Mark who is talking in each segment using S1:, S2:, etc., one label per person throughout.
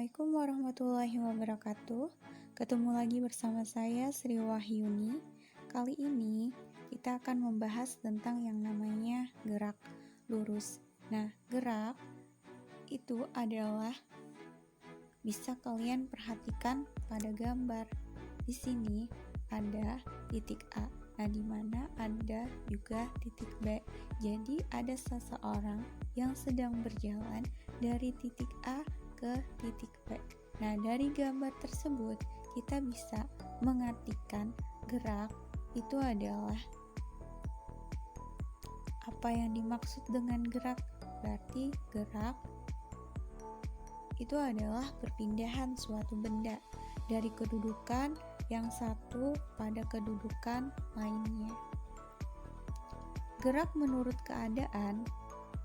S1: Assalamualaikum warahmatullahi wabarakatuh. Ketemu lagi bersama saya Sri Wahyuni. Kali ini kita akan membahas tentang yang namanya gerak lurus. Nah, gerak itu adalah bisa kalian perhatikan pada gambar. Di sini ada titik A. Nah, di mana ada juga titik B. Jadi ada seseorang yang sedang berjalan dari titik A ke titik B. Nah, dari gambar tersebut kita bisa mengartikan gerak itu adalah apa yang dimaksud dengan gerak. Berarti gerak itu adalah perpindahan suatu benda dari kedudukan yang satu pada kedudukan lainnya. Gerak menurut keadaan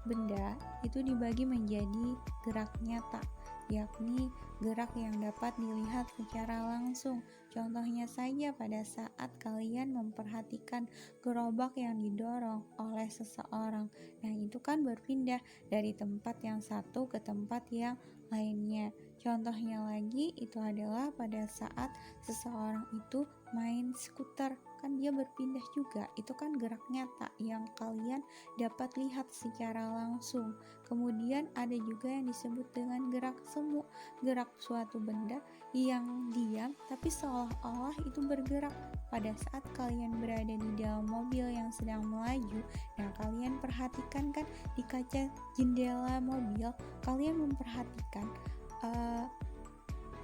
S1: benda itu dibagi menjadi gerak nyata, yakni gerak yang dapat dilihat secara langsung. Contohnya saja pada saat kalian memperhatikan gerobak yang didorong oleh seseorang. Nah, itu kan berpindah dari tempat yang satu ke tempat yang lainnya. Contohnya lagi itu adalah pada saat seseorang itu main skuter, kan dia berpindah juga. Itu kan gerak nyata yang kalian dapat lihat secara langsung. Kemudian ada juga yang disebut dengan gerak semu, gerak suatu benda yang diam tapi seolah-olah itu bergerak. Pada saat kalian berada di dalam mobil yang sedang melaju, nah kalian perhatikan kan di kaca jendela mobil, kalian memperhatikan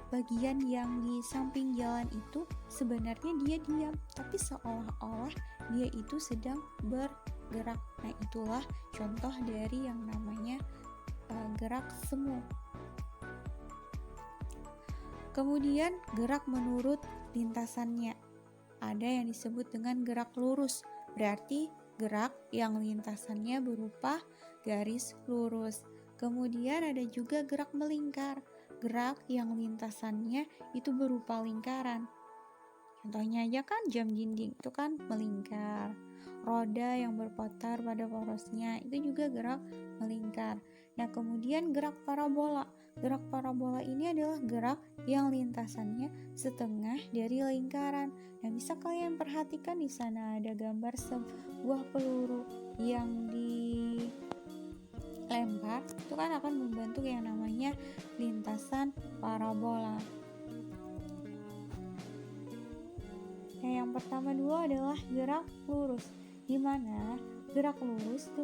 S1: bagian yang di samping jalan itu sebenarnya dia diam, tapi seolah-olah dia itu sedang bergerak. Nah, itulah contoh dari yang namanya gerak semu. Kemudian gerak menurut lintasannya. Ada yang disebut dengan gerak lurus, berarti gerak yang lintasannya berupa garis lurus. Kemudian ada juga gerak melingkar, gerak yang lintasannya itu berupa lingkaran. Contohnya aja kan jam dinding itu kan melingkar. Roda yang berputar pada porosnya itu juga gerak melingkar. Nah, kemudian gerak parabola. Gerak parabola ini adalah gerak yang lintasannya setengah dari lingkaran. Nah, bisa kalian perhatikan di sana ada gambar sebuah peluru yang dilempar, itu kan akan membentuk yang namanya lintasan parabola. Nah, yang pertama dulu adalah gerak lurus, di mana gerak lurus itu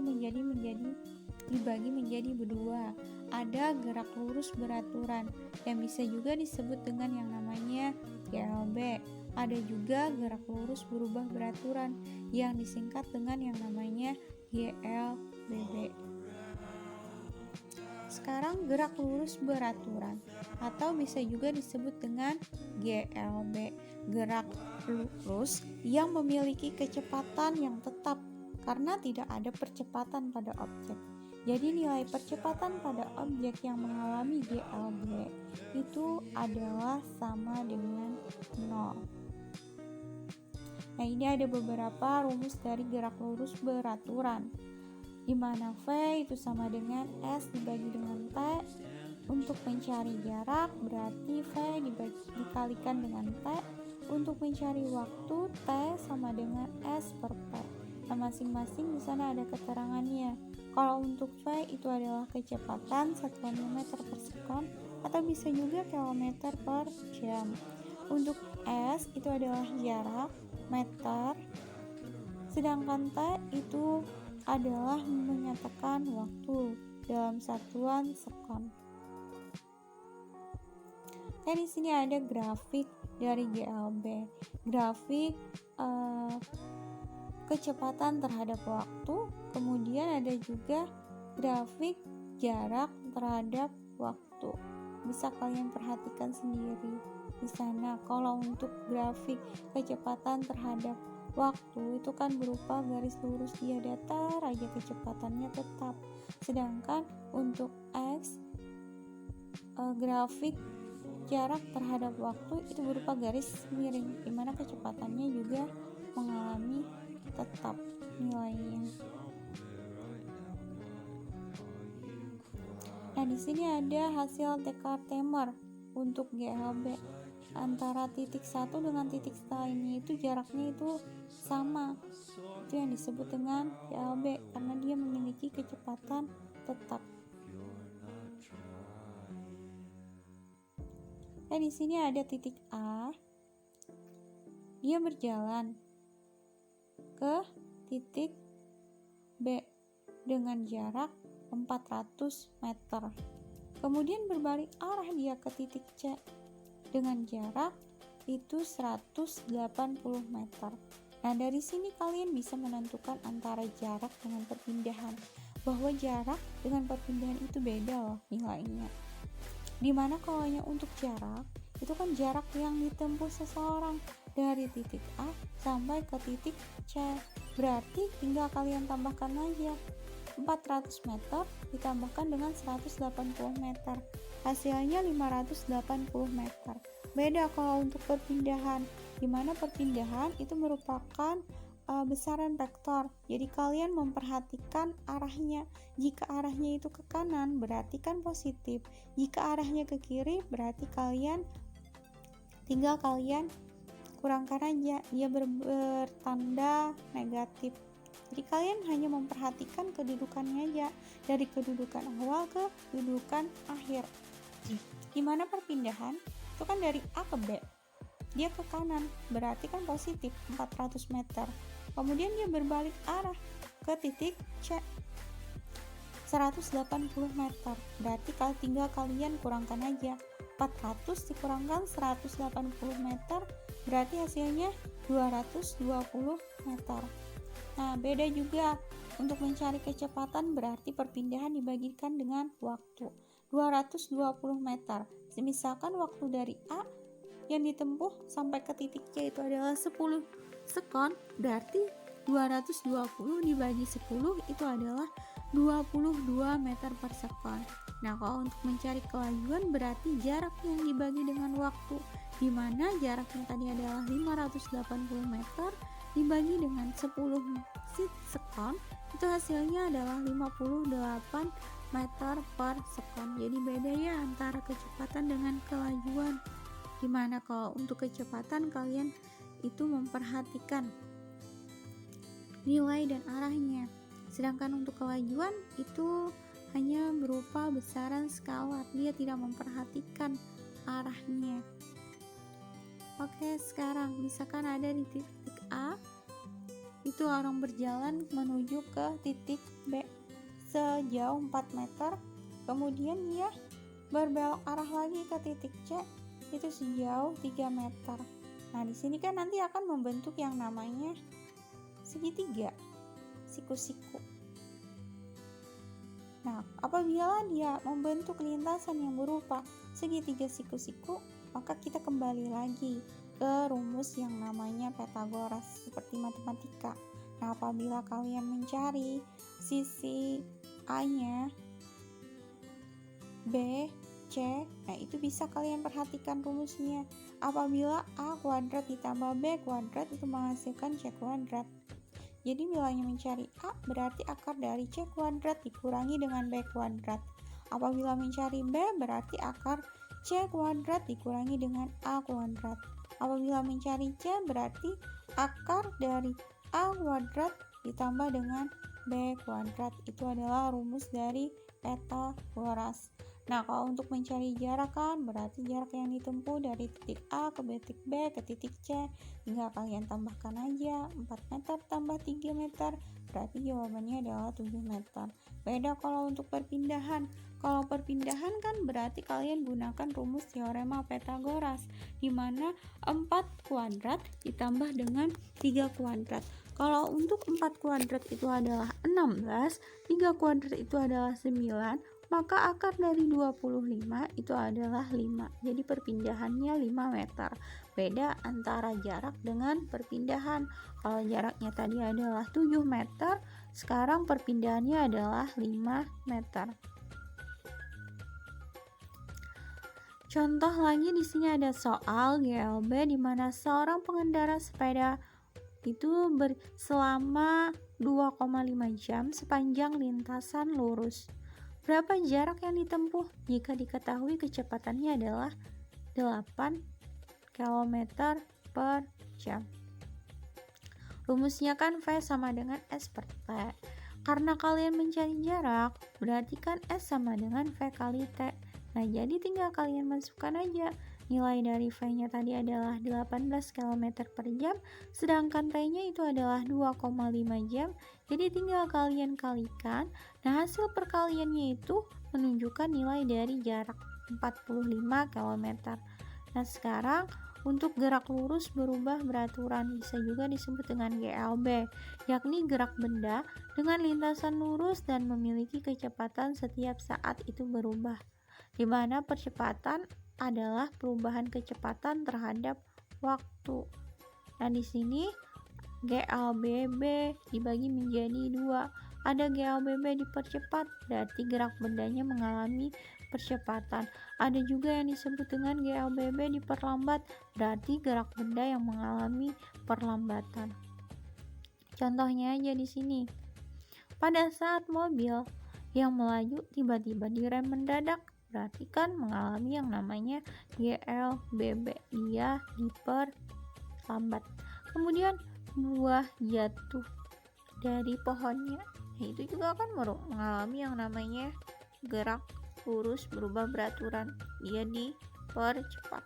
S1: dibagi menjadi berdua. Ada gerak lurus beraturan yang bisa juga disebut dengan yang namanya GLB. Ada juga gerak lurus berubah beraturan yang disingkat dengan yang namanya GLBB. Sekarang gerak lurus beraturan atau bisa juga disebut dengan GLB, gerak lurus yang memiliki kecepatan yang tetap karena tidak ada percepatan pada objek. Jadi nilai percepatan pada objek yang mengalami GLB itu adalah sama dengan 0. Nah, ini ada beberapa rumus dari gerak lurus beraturan, di mana V itu sama dengan S dibagi dengan T. Untuk mencari jarak berarti V dikalikan dengan T. Untuk mencari waktu T sama dengan S per P. Nah, masing-masing di sana ada keterangannya. Kalau untuk V itu adalah kecepatan satuan meter per sekon atau bisa juga kilometer per jam. Untuk S itu adalah jarak meter, sedangkan T itu adalah menyatakan waktu dalam satuan sekon. Dan di sini ada grafik dari GLB, grafik kecepatan terhadap waktu, kemudian ada juga grafik jarak terhadap waktu. Bisa kalian perhatikan sendiri di sana. Kalau untuk grafik kecepatan terhadap waktu itu kan berupa garis lurus, dia datar aja kecepatannya tetap. Sedangkan untuk X grafik jarak terhadap waktu itu berupa garis miring, dimana kecepatannya juga mengalami tetap nilainya. Nah, Nah, di sini ada hasil Descartes-Temer untuk GLB. Antara titik satu dengan titik lainnya itu jaraknya itu sama. Itu yang disebut dengan GLB karena dia memiliki kecepatan tetap. Nah, di sini ada titik A. Dia berjalan ke titik B dengan jarak 400 meter. Kemudian berbalik arah dia ke titik C dengan jarak itu 180 meter. Nah, dari sini kalian bisa menentukan antara jarak dengan perpindahan. Bahwa jarak dengan perpindahan itu beda loh nilainya. Dimana kalau untuk jarak, itu kan jarak yang ditempuh seseorang dari titik A sampai ke titik C. Berarti tinggal kalian tambahkan aja 400 meter ditambahkan dengan 180 meter, hasilnya 580 meter. Beda kalau untuk perpindahan, dimana perpindahan itu merupakan besaran vektor. Jadi kalian memperhatikan arahnya. Jika arahnya itu ke kanan berarti kan positif, jika arahnya ke kiri berarti tinggal kalian kurangkan aja, dia bertanda negatif. Jadi kalian hanya memperhatikan kedudukannya aja, dari kedudukan awal ke kedudukan akhir. Dimana perpindahan itu kan dari A ke B, dia ke kanan berarti kan positif 400 meter. Kemudian dia berbalik arah ke titik C 180 meter, berarti tinggal kalian kurangkan aja 400 dikurangkan 180 meter berarti hasilnya 220 meter. Nah, beda juga untuk mencari kecepatan, berarti perpindahan dibagikan dengan waktu 220 meter. Misalkan waktu dari A yang ditempuh sampai ke titik C itu adalah 10 sekon, berarti 220 dibagi 10 itu adalah 22 meter per sekon. Nah, kalau untuk mencari kelajuan berarti jarak yang dibagi dengan waktu, di mana jaraknya tadi adalah 580 meter dibagi dengan 10 sekon, itu hasilnya adalah 58 meter per sekon. Jadi beda ya antara kecepatan dengan kelajuan. Dimana kalau untuk kecepatan kalian itu memperhatikan nilai dan arahnya, sedangkan untuk kelajuan itu hanya berupa besaran skalar, dia tidak memperhatikan arahnya. Oke, sekarang misalkan ada di titik A, itu orang berjalan menuju ke titik B sejauh 4 meter, kemudian dia berbelok arah lagi ke titik C itu sejauh 3 meter. Nah, di sini kan nanti akan membentuk yang namanya segitiga, siku-siku. Nah, apabila dia membentuk lintasan yang berupa segitiga siku-siku, maka kita kembali lagi ke rumus yang namanya Pythagoras seperti matematika. Nah, apabila kalian mencari sisi A-nya B, C, nah itu bisa kalian perhatikan rumusnya. Apabila A kuadrat ditambah B kuadrat itu menghasilkan C kuadrat. Jadi bilanya mencari A berarti akar dari C kuadrat dikurangi dengan B kuadrat. Apabila mencari B berarti akar C kuadrat dikurangi dengan A kuadrat. Apabila mencari C berarti akar dari A kuadrat ditambah dengan B kuadrat. Itu adalah rumus dari Pythagoras. Nah, kalau untuk mencari jarak kan berarti jarak yang ditempuh dari titik A ke titik B ke titik C, tinggal kalian tambahkan aja 4 meter tambah 3 meter, berarti jawabannya adalah 7 meter. Beda kalau untuk perpindahan. Kalau perpindahan kan berarti kalian gunakan rumus teorema Pythagoras, di mana 4 kuadrat ditambah dengan 3 kuadrat. Kalau untuk 4 kuadrat itu adalah 16, 3 kuadrat itu adalah 9, maka akar dari 25 itu adalah 5. Jadi perpindahannya 5 meter. Beda antara jarak dengan perpindahan. Kalau jaraknya tadi adalah 7 meter, sekarang perpindahannya adalah 5 meter. Contoh lagi di sini ada soal GLB di mana seorang pengendara sepeda itu selama 2,5 jam sepanjang lintasan lurus. Berapa jarak yang ditempuh jika diketahui kecepatannya adalah 8 km per jam? Rumusnya kan V sama dengan S per T. Karena kalian mencari jarak, berarti kan S sama dengan V kali T. Nah, jadi tinggal kalian masukkan aja. Nilai dari V-nya tadi adalah 18 km per jam, sedangkan T-nya itu adalah 2,5 jam. Jadi tinggal kalian kalikan. Nah, hasil perkaliannya itu menunjukkan nilai dari jarak 45 km. Nah, sekarang untuk gerak lurus berubah beraturan, bisa juga disebut dengan GLB, yakni gerak benda dengan lintasan lurus dan memiliki kecepatan setiap saat itu berubah, di mana percepatan adalah perubahan kecepatan terhadap waktu. Nah, di sini GLBB dibagi menjadi dua. Ada GLBB dipercepat, berarti gerak bendanya mengalami percepatan. Ada juga yang disebut dengan GLBB diperlambat, berarti gerak benda yang mengalami perlambatan. Contohnya aja di sini. Pada saat mobil yang melaju tiba-tiba direm mendadak, berarti kan mengalami yang namanya GLBB, dia diperlambat. Kemudian buah jatuh dari pohonnya, nah itu juga kan mengalami yang namanya gerak lurus berubah beraturan, dia dipercepat.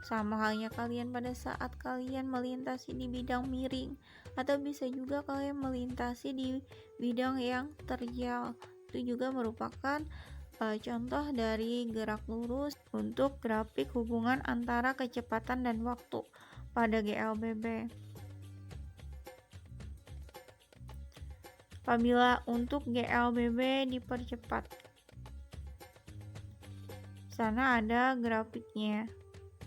S1: Sama halnya kalian pada saat kalian melintasi di bidang miring, atau bisa juga kalian melintasi di bidang yang terjal, itu juga merupakan contoh dari gerak lurus untuk grafik hubungan antara kecepatan dan waktu pada GLBB. Apabila untuk GLBB dipercepat, sana ada grafiknya.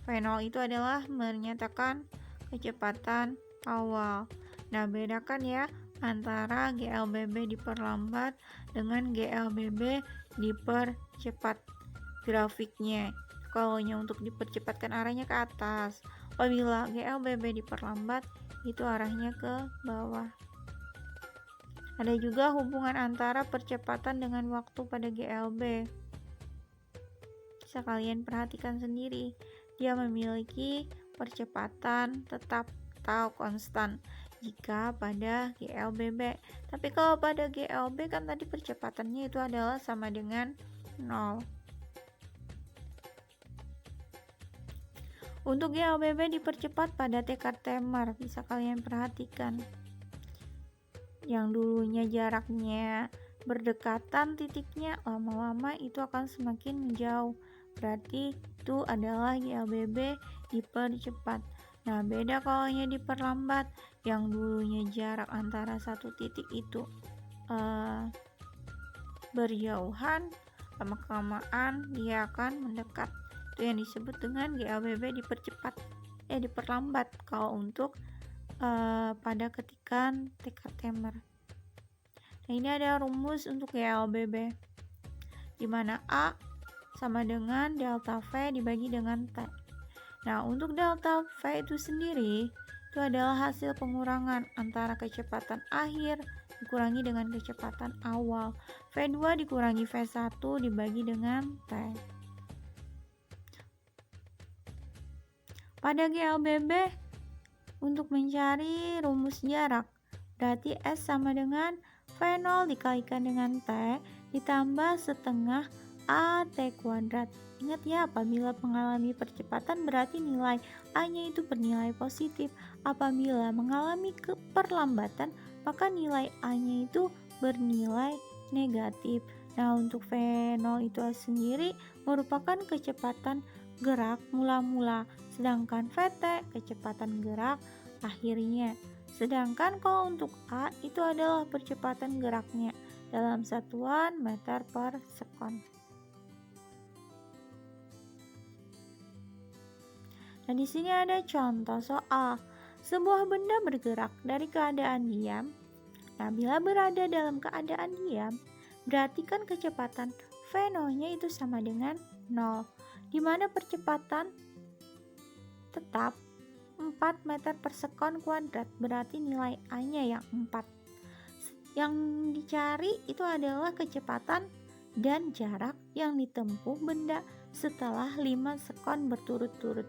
S1: V0 itu adalah menyatakan kecepatan awal. Nah, bedakan ya antara GLBB diperlambat dengan GLBB dipercepat grafiknya. Kalau untuk dipercepatkan arahnya ke atas. Apabila GLBB diperlambat, itu arahnya ke bawah. Ada juga hubungan antara percepatan dengan waktu pada GLB. Bisa kalian perhatikan sendiri. Dia memiliki percepatan tetap atau konstan jika pada GLBB. Tapi kalau pada GLB kan tadi percepatannya itu adalah sama dengan 0. Untuk GLBB dipercepat pada tekad Temer, bisa kalian perhatikan. Yang dulunya jaraknya berdekatan titiknya, lama-lama itu akan semakin menjauh. Berarti itu adalah GLBB dipercepat. Nah, beda kalau diperlambat. Yang dulunya jarak antara satu titik itu berjauhan, lama-kelamaan dia akan mendekat. Itu yang disebut dengan GLBB diperlambat kalau untuk pada ketikan tekad Temer. Nah, ini ada rumus untuk GLBB, di mana A sama dengan delta V dibagi dengan T. Nah, untuk delta V itu sendiri itu adalah hasil pengurangan antara kecepatan akhir dikurangi dengan kecepatan awal. V2 dikurangi V1 dibagi dengan T. Pada GLBB, untuk mencari rumus jarak, berarti S sama dengan V0 dikalikan dengan T ditambah setengah AT kuadrat. Ingat ya, apabila mengalami percepatan berarti nilai A-nya itu bernilai positif. Apabila mengalami perlambatan, maka nilai A-nya itu bernilai negatif. Nah, untuk V0 itu sendiri merupakan kecepatan gerak mula-mula, sedangkan VT kecepatan gerak akhirnya. Sedangkan kalau untuk A itu adalah percepatan geraknya dalam satuan meter per sekon. Nah, di sini ada contoh soal sebuah benda bergerak dari keadaan diam. Nah, bila berada dalam keadaan diam, berarti kan kecepatan V0-nya itu sama dengan 0, di mana percepatan tetap 4 meter per sekon kuadrat, berarti nilai A-nya yang 4. Yang dicari itu adalah kecepatan dan jarak yang ditempuh benda setelah 5 sekon berturut-turut,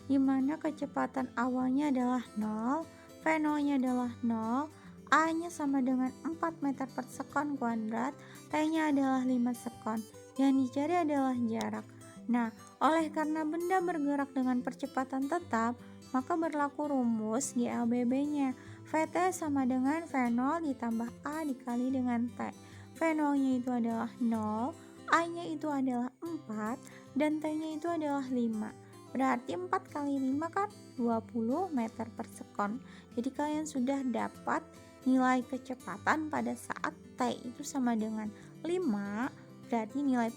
S1: di mana kecepatan awalnya adalah 0, V0-nya adalah 0, A-nya sama dengan 4 meter per sekon kuadrat, T-nya adalah 5 sekon. Yang dicari adalah jarak. Nah, oleh karena benda bergerak dengan percepatan tetap, maka berlaku rumus GLBB-nya. VT sama dengan V0 ditambah A dikali dengan T. V0-nya itu adalah 0, A-nya itu adalah 4, dan T-nya itu adalah 5. Berarti 4 kali 5 kan 20 meter per sekon. Jadi kalian sudah dapat nilai kecepatan pada saat T itu sama dengan 5. Berarti nilai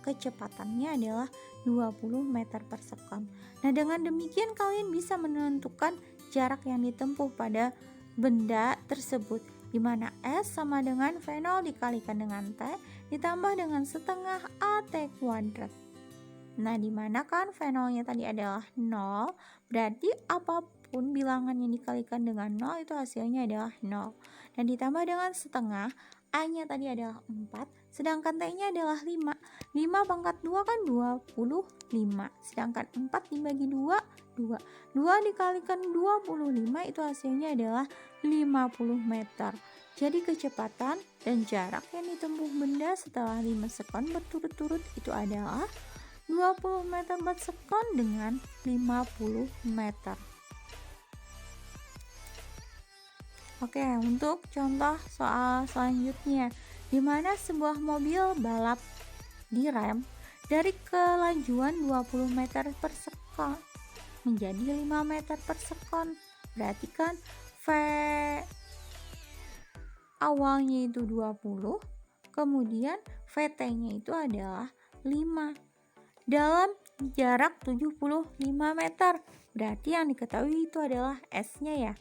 S1: kecepatannya adalah 20 meter per sekon. Nah, dengan demikian kalian bisa menentukan jarak yang ditempuh pada benda tersebut, di mana S sama dengan V0 dikalikan dengan T ditambah dengan setengah AT kuadrat. Nah, dimana kan V0-nya tadi adalah 0, berarti apapun bilangan yang dikalikan dengan 0 itu hasilnya adalah 0. Dan ditambah dengan setengah, A-nya tadi adalah 4, sedangkan T-nya adalah 5. 5 pangkat 2 kan 25, sedangkan 4 dibagi 2, 2. 2 dikalikan 25 itu hasilnya adalah 50 meter. Jadi kecepatan dan jarak yang ditempuh benda setelah 5 sekon berturut-turut itu adalah 20 meter per sekon dengan 50 meter. Oke, untuk contoh soal selanjutnya, di mana sebuah mobil balap direm dari kelajuan 20 meter per sekon menjadi 5 meter per sekon. Berarti kan V awalnya itu 20, kemudian VT-nya itu adalah 5. Dalam jarak 75 meter. Berarti yang diketahui itu adalah S-nya ya.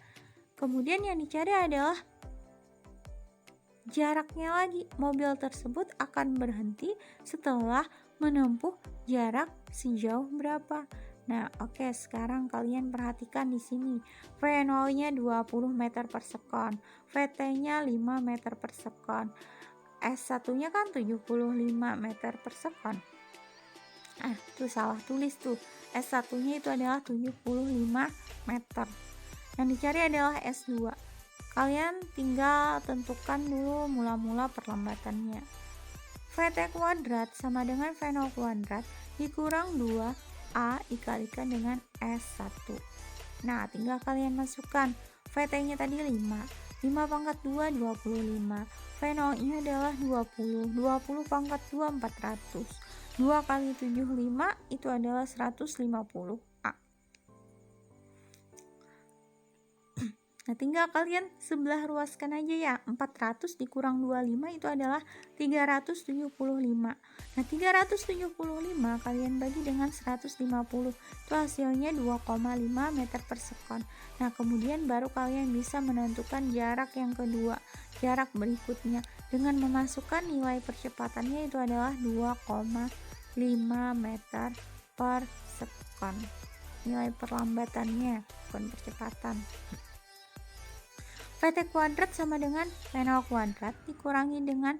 S1: Kemudian yang dicari adalah jaraknya lagi. Mobil tersebut akan berhenti setelah menempuh jarak sejauh berapa. Nah, oke, sekarang kalian perhatikan di sini. V0-nya 20 meter per sekon, VT-nya 5 meter per sekon. S1-nya kan 75 meter per sekon. Itu salah tulis tuh. S1-nya itu adalah 75 meter. Yang dicari adalah S2. Kalian tinggal tentukan dulu mula-mula perlambatannya. VT kuadrat sama dengan V0 kuadrat dikurang 2A dikalikan dengan S1. Nah, tinggal kalian masukkan. VT-nya tadi 5. 5 pangkat 2, 25. V0-nya adalah 20. 20 pangkat 2, 400. 2 kali 75 itu adalah 150A. Nah, tinggal kalian sebelah ruaskan aja ya. 400 dikurang 25 itu adalah 375. Nah, 375 kalian bagi dengan 150. Itu hasilnya 2,5 meter per sekon. Nah, kemudian baru kalian bisa menentukan jarak yang kedua. Jarak berikutnya dengan memasukkan nilai percepatannya itu adalah 2,5 meter per sekon. Nilai perlambatannya bukan percepatan. VT kuadrat sama dengan V0 kuadrat dikurangi dengan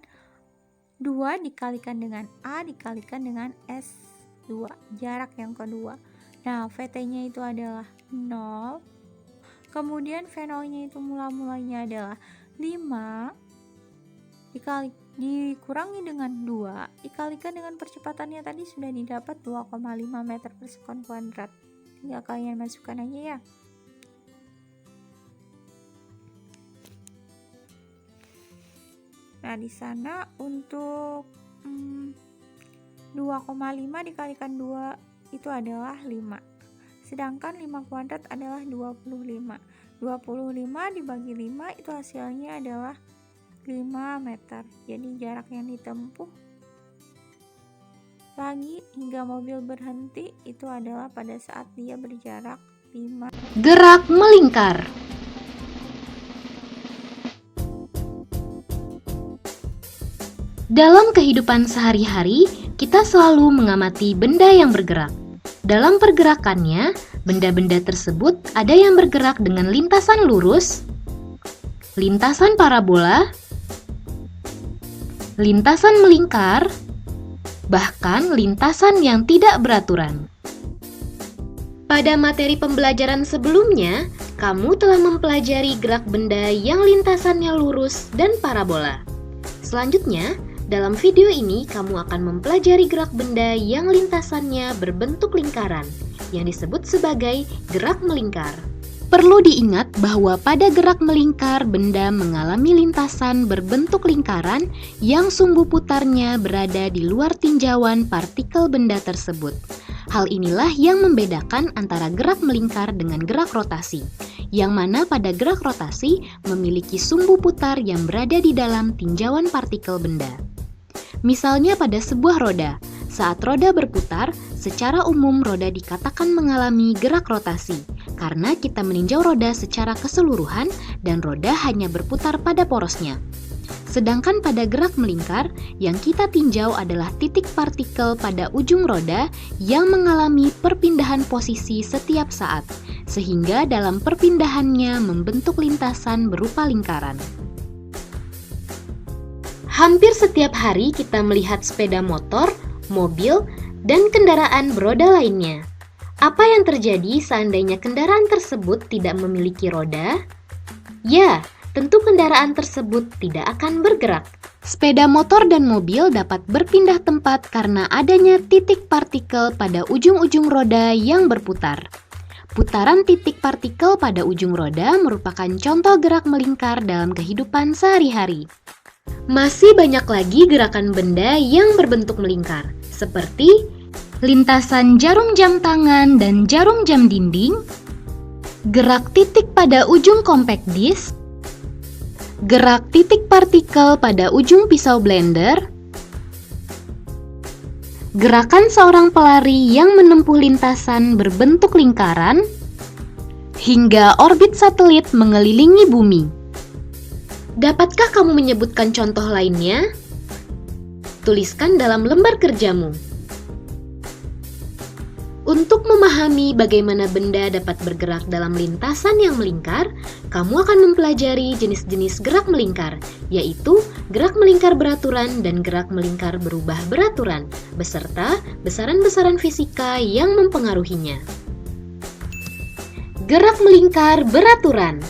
S1: 2 dikalikan dengan A dikalikan dengan S2, jarak yang kedua. Nah, VT-nya itu adalah 0, kemudian V0-nya itu mula-mulanya adalah 5 dikurangi dengan 2 dikalikan dengan percepatannya tadi sudah didapat 2,5 meter per sekon kuadrat. Tinggal kalian masukkan aja ya. Nah, di sana untuk 2,5 dikalikan 2 itu adalah 5. Sedangkan 5 kuadrat adalah 25. 25 dibagi 5 itu hasilnya adalah 5 meter. Jadi jarak yang ditempuh lagi hingga mobil berhenti itu adalah pada saat dia berjarak 5.
S2: Gerak melingkar. Dalam kehidupan sehari-hari, kita selalu mengamati benda yang bergerak. Dalam pergerakannya, benda-benda tersebut ada yang bergerak dengan lintasan lurus, lintasan parabola, lintasan melingkar, bahkan lintasan yang tidak beraturan. Pada materi pembelajaran sebelumnya, kamu telah mempelajari gerak benda yang lintasannya lurus dan parabola. Selanjutnya, dalam video ini kamu akan mempelajari gerak benda yang lintasannya berbentuk lingkaran, yang disebut sebagai gerak melingkar. Perlu diingat bahwa pada gerak melingkar, benda mengalami lintasan berbentuk lingkaran yang sumbu putarnya berada di luar tinjauan partikel benda tersebut. Hal inilah yang membedakan antara gerak melingkar dengan gerak rotasi, yang mana pada gerak rotasi memiliki sumbu putar yang berada di dalam tinjauan partikel benda. Misalnya pada sebuah roda, saat roda berputar, secara umum roda dikatakan mengalami gerak rotasi, karena kita meninjau roda secara keseluruhan dan roda hanya berputar pada porosnya. Sedangkan pada gerak melingkar, yang kita tinjau adalah titik partikel pada ujung roda yang mengalami perpindahan posisi setiap saat, sehingga dalam perpindahannya membentuk lintasan berupa lingkaran. Hampir setiap hari kita melihat sepeda motor, mobil, dan kendaraan beroda lainnya. Apa yang terjadi seandainya kendaraan tersebut tidak memiliki roda? Ya, tentu kendaraan tersebut tidak akan bergerak. Sepeda motor dan mobil dapat berpindah tempat karena adanya titik partikel pada ujung-ujung roda yang berputar. Putaran titik partikel pada ujung roda merupakan contoh gerak melingkar dalam kehidupan sehari-hari. Masih banyak lagi gerakan benda yang berbentuk melingkar, seperti lintasan jarum jam tangan dan jarum jam dinding, gerak titik pada ujung compact disc, gerak titik partikel pada ujung pisau blender, gerakan seorang pelari yang menempuh lintasan berbentuk lingkaran, hingga orbit satelit mengelilingi bumi. Dapatkah kamu menyebutkan contoh lainnya? Tuliskan dalam lembar kerjamu. Untuk memahami bagaimana benda dapat bergerak dalam lintasan yang melingkar, kamu akan mempelajari jenis-jenis gerak melingkar, yaitu gerak melingkar beraturan dan gerak melingkar berubah beraturan, beserta besaran-besaran fisika yang mempengaruhinya. Gerak melingkar beraturan.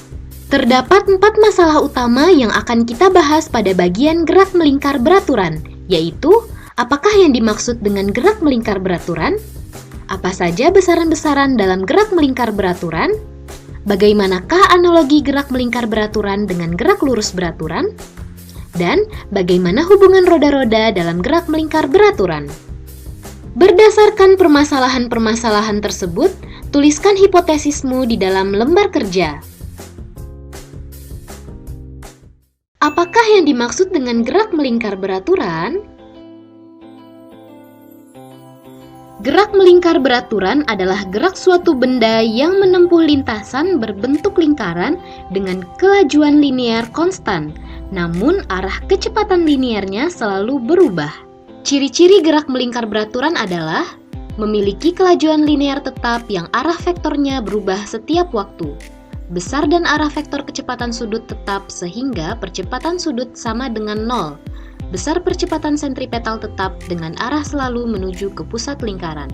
S2: Terdapat 4 masalah utama yang akan kita bahas pada bagian gerak melingkar beraturan, yaitu apakah yang dimaksud dengan gerak melingkar beraturan? Apa saja besaran-besaran dalam gerak melingkar beraturan? Bagaimanakah analogi gerak melingkar beraturan dengan gerak lurus beraturan? Dan bagaimana hubungan roda-roda dalam gerak melingkar beraturan? Berdasarkan permasalahan-permasalahan tersebut, tuliskan hipotesismu di dalam lembar kerja. Apakah yang dimaksud dengan gerak melingkar beraturan? Gerak melingkar beraturan adalah gerak suatu benda yang menempuh lintasan berbentuk lingkaran dengan kelajuan linear konstan, namun arah kecepatan linearnya selalu berubah. Ciri-ciri gerak melingkar beraturan adalah memiliki kelajuan linear tetap yang arah vektornya berubah setiap waktu. Besar dan arah vektor kecepatan sudut tetap sehingga percepatan sudut sama dengan 0. Besar percepatan sentripetal tetap dengan arah selalu menuju ke pusat lingkaran.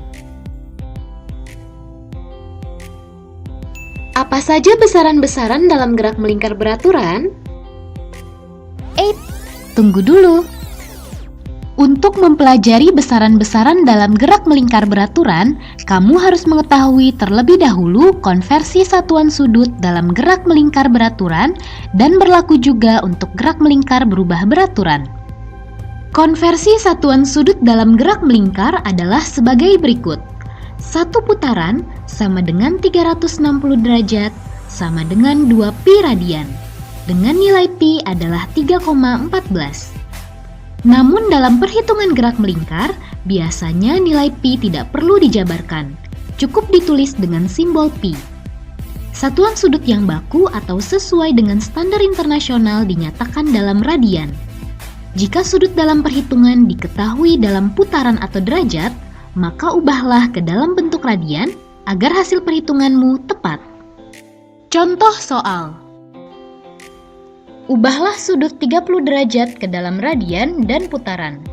S2: Apa saja besaran-besaran dalam gerak melingkar beraturan? Tunggu dulu. Untuk mempelajari besaran-besaran dalam gerak melingkar beraturan, kamu harus mengetahui terlebih dahulu konversi satuan sudut dalam gerak melingkar beraturan dan berlaku juga untuk gerak melingkar berubah beraturan. Konversi satuan sudut dalam gerak melingkar adalah sebagai berikut. Satu putaran sama dengan 360 derajat sama dengan 2 pi radian, dengan nilai pi adalah 3,14. Namun dalam perhitungan gerak melingkar, biasanya nilai pi tidak perlu dijabarkan, cukup ditulis dengan simbol pi. Satuan sudut yang baku atau sesuai dengan standar internasional dinyatakan dalam radian. Jika sudut dalam perhitungan diketahui dalam putaran atau derajat, maka ubahlah ke dalam bentuk radian agar hasil perhitunganmu tepat. Contoh soal. Ubahlah sudut 30 derajat ke dalam radian dan putaran.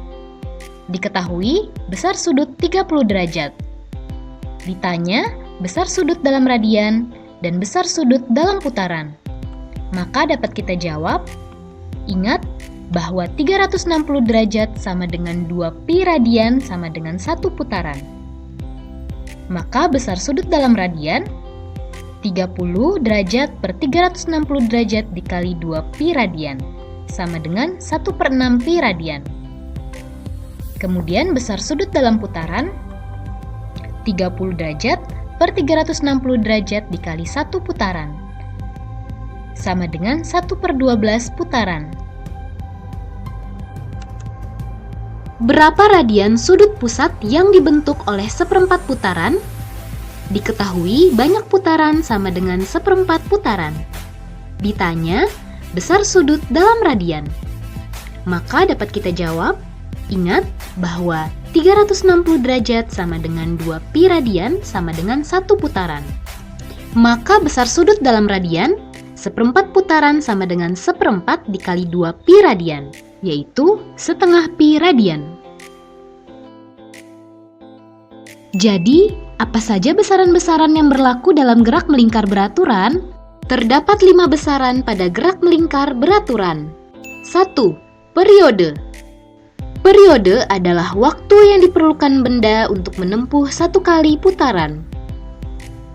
S2: Diketahui besar sudut 30 derajat. Ditanya besar sudut dalam radian dan besar sudut dalam putaran. Maka dapat kita jawab, ingat bahwa 360 derajat sama dengan 2 pi radian sama dengan 1 putaran. Maka besar sudut dalam radian 30 derajat per 360 derajat dikali 2 pi radian, sama dengan 1/6 pi radian. Kemudian besar sudut dalam putaran, 30 derajat per 360 derajat dikali 1 putaran, sama dengan 1/12 putaran. Berapa radian sudut pusat yang dibentuk oleh 1/4 putaran? Diketahui banyak putaran sama dengan 1/4 putaran. Ditanya besar sudut dalam radian. Maka dapat kita jawab, ingat bahwa 360 derajat sama dengan 2 pi radian sama dengan 1 putaran. Maka besar sudut dalam radian, 1/4 putaran sama dengan 1/4 dikali 2 pi radian, yaitu setengah pi radian. Jadi, apa saja besaran-besaran yang berlaku dalam gerak melingkar beraturan? Terdapat 5 besaran pada gerak melingkar beraturan. 1. Periode. Periode adalah waktu yang diperlukan benda untuk menempuh 1 kali putaran.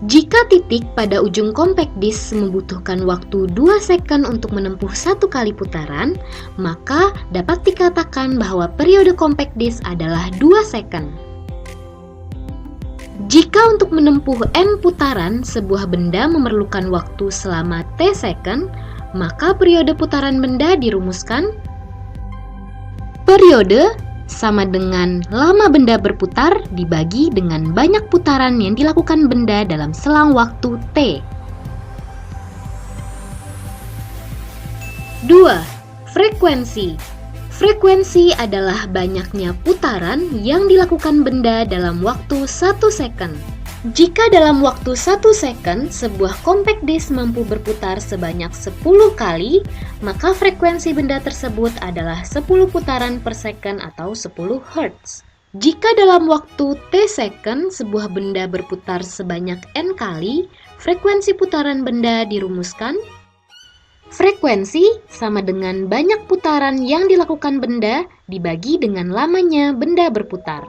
S2: Jika titik pada ujung compact disc membutuhkan waktu 2 second untuk menempuh 1 kali putaran, maka dapat dikatakan bahwa periode compact disc adalah 2 second. Jika untuk menempuh n putaran sebuah benda memerlukan waktu selama t second, maka periode putaran benda dirumuskan. Periode sama dengan lama benda berputar dibagi dengan banyak putaran yang dilakukan benda dalam selang waktu t. 2. Frekuensi. Frekuensi adalah banyaknya putaran yang dilakukan benda dalam waktu 1 second. Jika dalam waktu 1 second sebuah compact disc mampu berputar sebanyak 10 kali, maka frekuensi benda tersebut adalah 10 putaran per second atau 10 Hz. Jika dalam waktu t second sebuah benda berputar sebanyak n kali, frekuensi putaran benda dirumuskan. Frekuensi sama dengan banyak putaran yang dilakukan benda dibagi dengan lamanya benda berputar.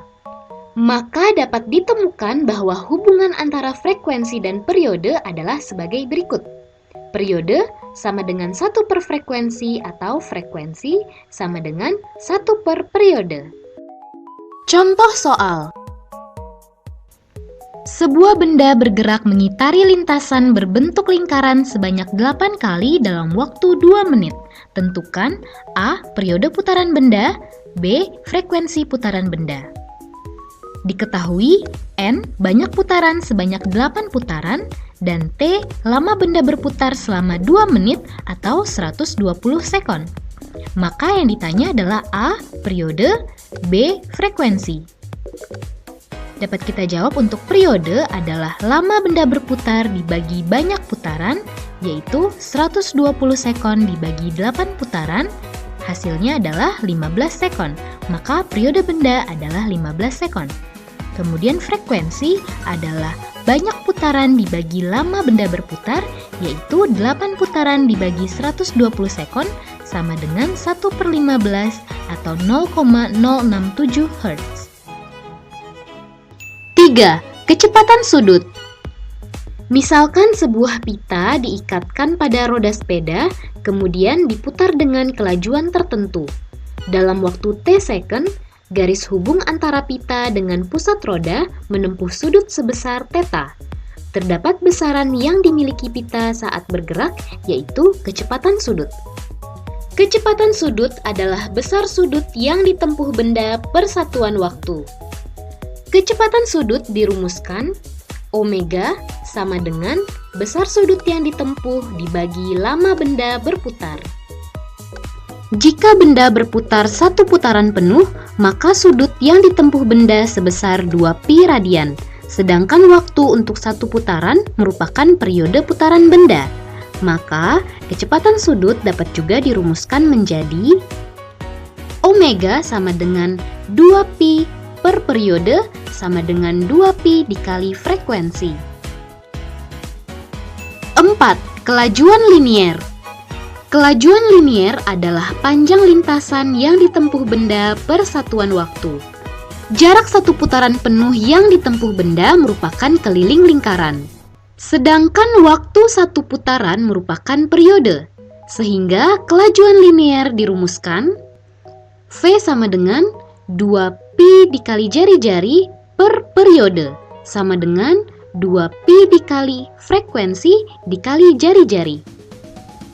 S2: Maka dapat ditemukan bahwa hubungan antara frekuensi dan periode adalah sebagai berikut. Periode sama dengan 1 per frekuensi atau frekuensi sama dengan 1 per periode. Contoh soal. Sebuah benda bergerak mengitari lintasan berbentuk lingkaran sebanyak 8 kali dalam waktu 2 menit. Tentukan A. Periode putaran benda, B. Frekuensi putaran benda. Diketahui N. Banyak putaran sebanyak 8 putaran, dan T. Lama benda berputar selama 2 menit atau 120 sekon. Maka yang ditanya adalah A. Periode, B. Frekuensi. Dapat kita jawab untuk periode adalah lama benda berputar dibagi banyak putaran, yaitu 120 sekon dibagi 8 putaran, hasilnya adalah 15 sekon, maka periode benda adalah 15 sekon. Kemudian frekuensi adalah banyak putaran dibagi lama benda berputar, yaitu 8 putaran dibagi 120 sekon, sama dengan 1/15 atau 0,067 Hz. 3. Kecepatan sudut. Misalkan sebuah pita diikatkan pada roda sepeda, kemudian diputar dengan kelajuan tertentu. Dalam waktu t second, garis hubung antara pita dengan pusat roda menempuh sudut sebesar theta. Terdapat besaran yang dimiliki pita saat bergerak, yaitu kecepatan sudut. Kecepatan sudut adalah besar sudut yang ditempuh benda per satuan waktu. Kecepatan sudut dirumuskan omega sama dengan besar sudut yang ditempuh dibagi lama benda berputar. Jika benda berputar 1 putaran penuh, maka sudut yang ditempuh benda sebesar 2 pi radian, sedangkan waktu untuk 1 putaran merupakan periode putaran benda. Maka, kecepatan sudut dapat juga dirumuskan menjadi omega sama dengan 2pi per periode sama dengan 2pi dikali frekuensi. 4. Kelajuan linier. Kelajuan linier adalah panjang lintasan yang ditempuh benda per satuan waktu. Jarak satu putaran penuh yang ditempuh benda merupakan keliling lingkaran. Sedangkan waktu satu putaran merupakan periode, sehingga kelajuan linier dirumuskan V sama dengan 2pi dikali jari-jari per periode, sama dengan 2pi dikali frekuensi dikali jari-jari.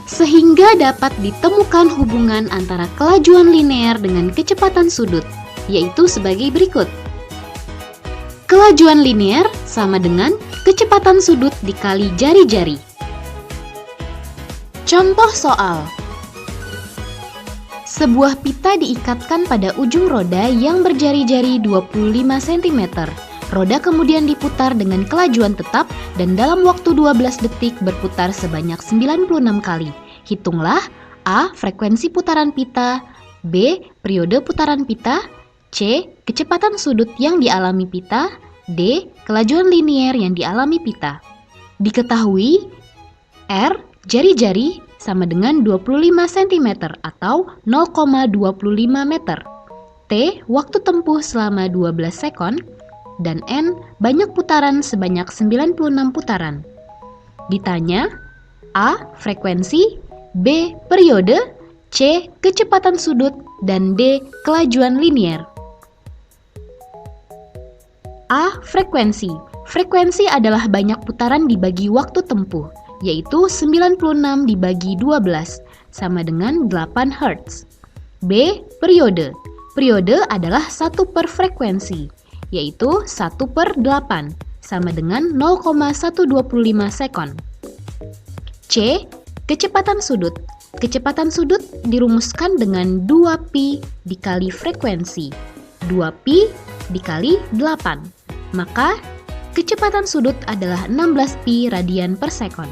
S2: Sehingga dapat ditemukan hubungan antara kelajuan linier dengan kecepatan sudut, yaitu sebagai berikut. Kelajuan linier sama dengan kecepatan sudut dikali jari-jari. Contoh soal. Sebuah pita diikatkan pada ujung roda yang berjari-jari 25 cm. Roda kemudian diputar dengan kelajuan tetap dan dalam waktu 12 detik berputar sebanyak 96 kali. Hitunglah A. Frekuensi putaran pita, B. Periode putaran pita, C. Kecepatan sudut yang dialami pita, D. Kelajuan linier yang dialami pita. Diketahui R. Jari-jari sama dengan 25 cm atau 0,25 meter. T. Waktu tempuh selama 12 sekon. Dan N. Banyak putaran sebanyak 96 putaran. Ditanya A. Frekuensi, B. Periode, C. Kecepatan sudut, dan D. Kelajuan linier. A. Frekuensi. Frekuensi adalah banyak putaran dibagi waktu tempuh, yaitu 96 dibagi 12, sama dengan 8 Hz. B. Periode. Periode adalah 1 per frekuensi, yaitu 1 per 8, sama dengan 0,125 sekon. C. Kecepatan sudut. Kecepatan sudut dirumuskan dengan 2pi dikali frekuensi, 2pi dikali 8. Maka, kecepatan sudut adalah 16pi radian per sekon.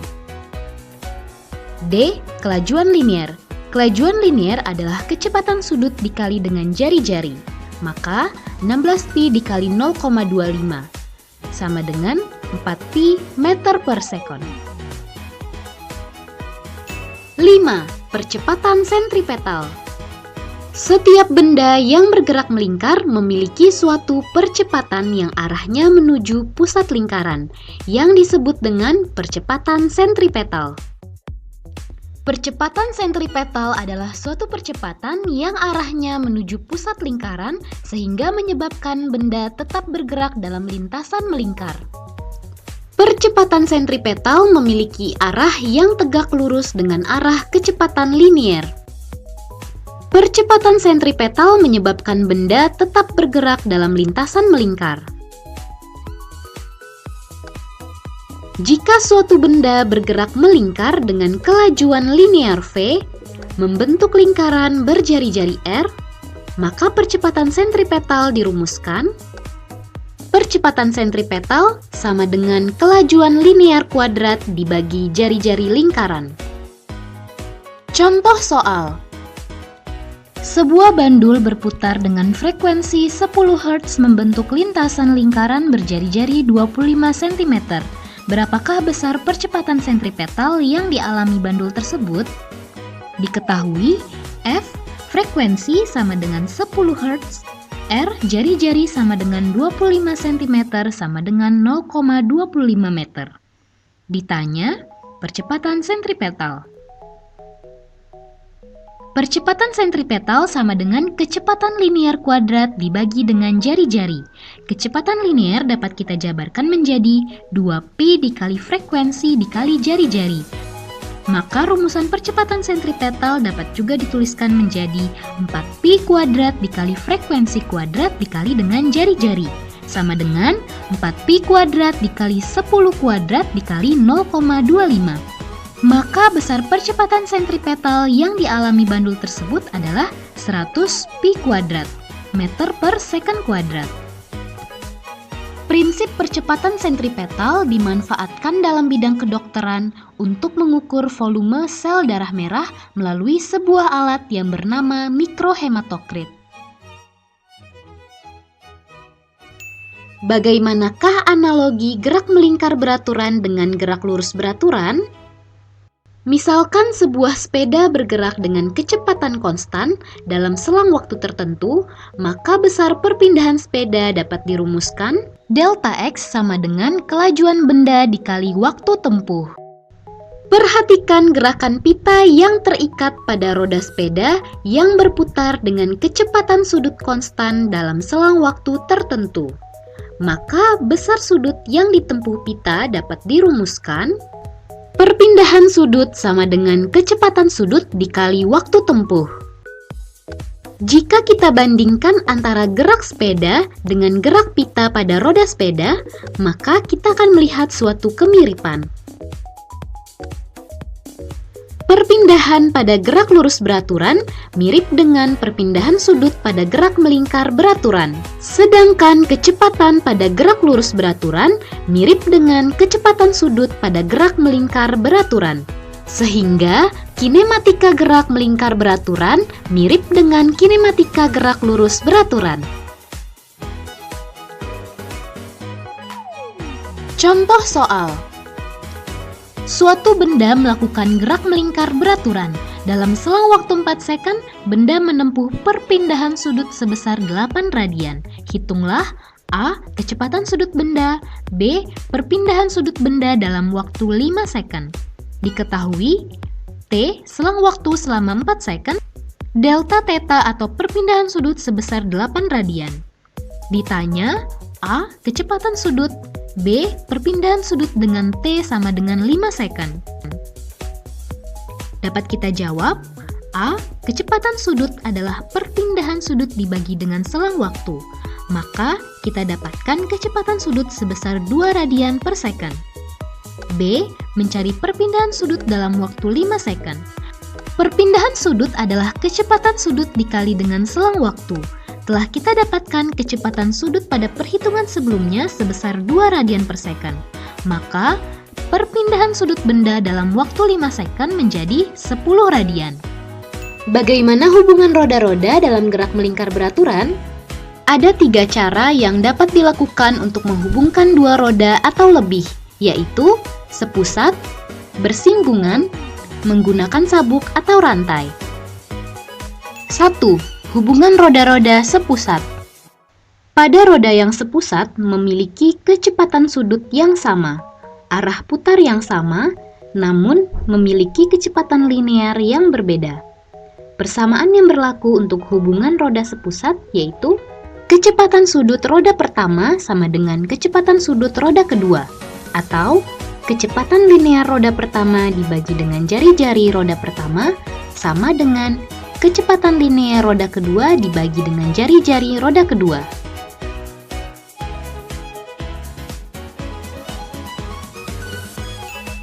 S2: D. Kelajuan linier. Kelajuan linier adalah kecepatan sudut dikali dengan jari-jari. Maka, 16pi dikali 0,25 sama dengan 4pi meter per sekon. 5. Percepatan sentripetal. Setiap benda yang bergerak melingkar memiliki suatu percepatan yang arahnya menuju pusat lingkaran, yang disebut dengan percepatan sentripetal. Percepatan sentripetal adalah suatu percepatan yang arahnya menuju pusat lingkaran sehingga menyebabkan benda tetap bergerak dalam lintasan melingkar. Percepatan sentripetal memiliki arah yang tegak lurus dengan arah kecepatan linier. Percepatan sentripetal menyebabkan benda tetap bergerak dalam lintasan melingkar. Jika suatu benda bergerak melingkar dengan kelajuan linier V, membentuk lingkaran berjari-jari R, maka percepatan sentripetal dirumuskan. Percepatan sentripetal sama dengan kelajuan linier kuadrat dibagi jari-jari lingkaran. Contoh soal. Sebuah bandul berputar dengan frekuensi 10 Hz membentuk lintasan lingkaran berjari-jari 25 cm. Berapakah besar percepatan sentripetal yang dialami bandul tersebut? Diketahui F. Frekuensi sama dengan 10 Hz, R. Jari-jari sama dengan 25 cm sama dengan 0,25 meter. Ditanya, percepatan sentripetal. Percepatan sentripetal sama dengan kecepatan linier kuadrat dibagi dengan jari-jari. Kecepatan linier dapat kita jabarkan menjadi 2pi dikali frekuensi dikali jari-jari. Maka rumusan percepatan sentripetal dapat juga dituliskan menjadi 4pi kuadrat dikali frekuensi kuadrat dikali dengan jari-jari, sama dengan 4pi kuadrat dikali 10 kuadrat dikali 0,25. Maka besar percepatan sentripetal yang dialami bandul tersebut adalah 100 pi kuadrat, meter per second kuadrat. Prinsip percepatan sentripetal dimanfaatkan dalam bidang kedokteran untuk mengukur volume sel darah merah melalui sebuah alat yang bernama mikrohematokrit. Bagaimanakah analogi gerak melingkar beraturan dengan gerak lurus beraturan? Misalkan sebuah sepeda bergerak dengan kecepatan konstan dalam selang waktu tertentu, maka besar perpindahan sepeda dapat dirumuskan delta X sama dengan kelajuan benda dikali waktu tempuh. Perhatikan gerakan pita yang terikat pada roda sepeda yang berputar dengan kecepatan sudut konstan dalam selang waktu tertentu. Maka besar sudut yang ditempuh pita dapat dirumuskan perpindahan sudut sama dengan kecepatan sudut dikali waktu tempuh. Jika kita bandingkan antara gerak sepeda dengan gerak pita pada roda sepeda, maka kita akan melihat suatu kemiripan. Perpindahan pada gerak lurus beraturan mirip dengan perpindahan sudut pada gerak melingkar beraturan. Sedangkan kecepatan pada gerak lurus beraturan mirip dengan kecepatan sudut pada gerak melingkar beraturan. Sehingga kinematika gerak melingkar beraturan mirip dengan kinematika gerak lurus beraturan. Contoh soal. Suatu benda melakukan gerak melingkar beraturan. Dalam selang waktu 4 second, benda menempuh perpindahan sudut sebesar 8 radian. Hitunglah A. Kecepatan sudut benda, B. Perpindahan sudut benda dalam waktu 5 second. Diketahui T. Selang waktu selama 4 second, delta theta atau perpindahan sudut sebesar 8 radian. Ditanya A. Kecepatan sudut, B. Perpindahan sudut dengan T sama dengan 5 second. Dapat kita jawab, A. Kecepatan sudut adalah perpindahan sudut dibagi dengan selang waktu. Maka kita dapatkan kecepatan sudut sebesar 2 radian per second. B. Mencari perpindahan sudut dalam waktu 5 second. Perpindahan sudut adalah kecepatan sudut dikali dengan selang waktu. Telah kita dapatkan kecepatan sudut pada perhitungan sebelumnya sebesar 2 radian per second. Maka, perpindahan sudut benda dalam waktu 5 second menjadi 10 radian. Bagaimana hubungan roda-roda dalam gerak melingkar beraturan? Ada 3 cara yang dapat dilakukan untuk menghubungkan dua roda atau lebih, yaitu sepusat, bersinggungan, menggunakan sabuk atau rantai. 1. Hubungan roda-roda sepusat. Pada roda yang sepusat memiliki kecepatan sudut yang sama, arah putar yang sama, namun memiliki kecepatan linear yang berbeda. Persamaan yang berlaku untuk hubungan roda sepusat yaitu kecepatan sudut roda pertama sama dengan kecepatan sudut roda kedua, atau kecepatan linear roda pertama dibagi dengan jari-jari roda pertama sama dengan kecepatan linear roda kedua dibagi dengan jari-jari roda kedua.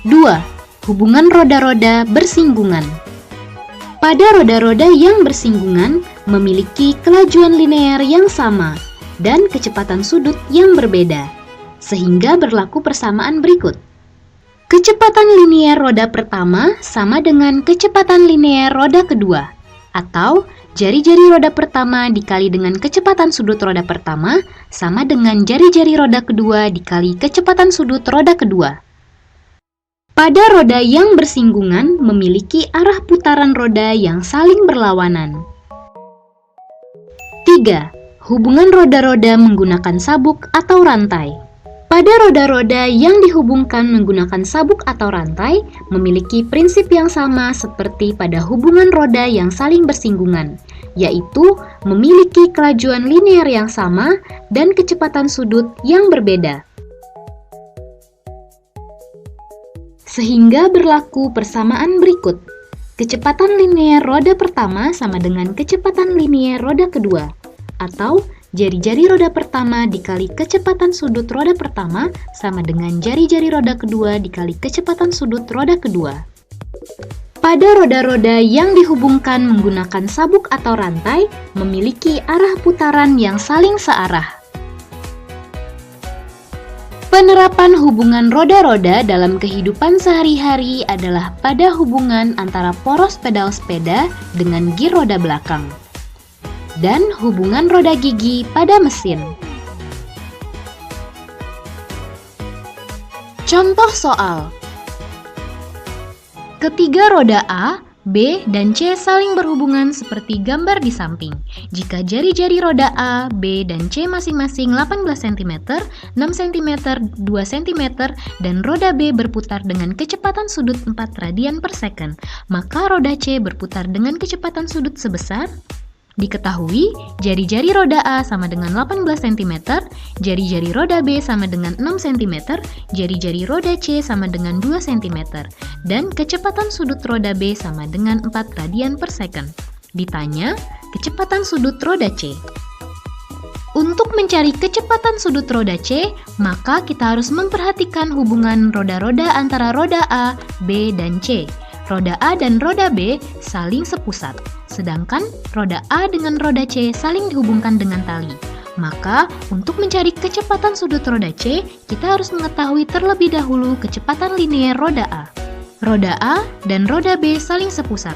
S2: 2. Hubungan roda-roda bersinggungan. Pada roda-roda yang bersinggungan memiliki kelajuan linear yang sama dan kecepatan sudut yang berbeda, sehingga berlaku persamaan berikut. Kecepatan linear roda pertama sama dengan kecepatan linear roda kedua, atau jari-jari roda pertama dikali dengan kecepatan sudut roda pertama sama dengan jari-jari roda kedua dikali kecepatan sudut roda kedua. Pada roda yang bersinggungan memiliki arah putaran roda yang saling berlawanan. 3. Hubungan roda-roda menggunakan sabuk atau rantai. Pada roda-roda yang dihubungkan menggunakan sabuk atau rantai memiliki prinsip yang sama seperti pada hubungan roda yang saling bersinggungan, yaitu memiliki kelajuan linear yang sama dan kecepatan sudut yang berbeda. Sehingga berlaku persamaan berikut. Kecepatan linear roda pertama sama dengan kecepatan linear roda kedua, atau jari-jari roda pertama dikali kecepatan sudut roda pertama sama dengan jari-jari roda kedua dikali kecepatan sudut roda kedua. Pada roda-roda yang dihubungkan menggunakan sabuk atau rantai memiliki arah putaran yang saling searah. Penerapan hubungan roda-roda dalam kehidupan sehari-hari adalah pada hubungan antara poros pedal sepeda dengan gir roda belakang dan hubungan roda gigi pada mesin. Contoh soal: ketiga roda A, B, dan C saling berhubungan seperti gambar di samping. Jika jari-jari roda A, B, dan C masing-masing 18 cm, 6 cm, 2 cm, dan roda B berputar dengan kecepatan sudut 4 radian per second, maka roda C berputar dengan kecepatan sudut sebesar. Diketahui, jari-jari roda A sama dengan 18 cm, jari-jari roda B sama dengan 6 cm, jari-jari roda C sama dengan 2 cm, dan kecepatan sudut roda B sama dengan 4 radian per second. Ditanya, kecepatan sudut roda C. Untuk mencari kecepatan sudut roda C, maka kita harus memperhatikan hubungan roda-roda antara roda A, B, dan C. Roda A dan roda B saling sepusat, sedangkan roda A dengan roda C saling dihubungkan dengan tali. Maka, untuk mencari kecepatan sudut roda C, kita harus mengetahui terlebih dahulu kecepatan linier roda A. Roda A dan roda B saling sepusat.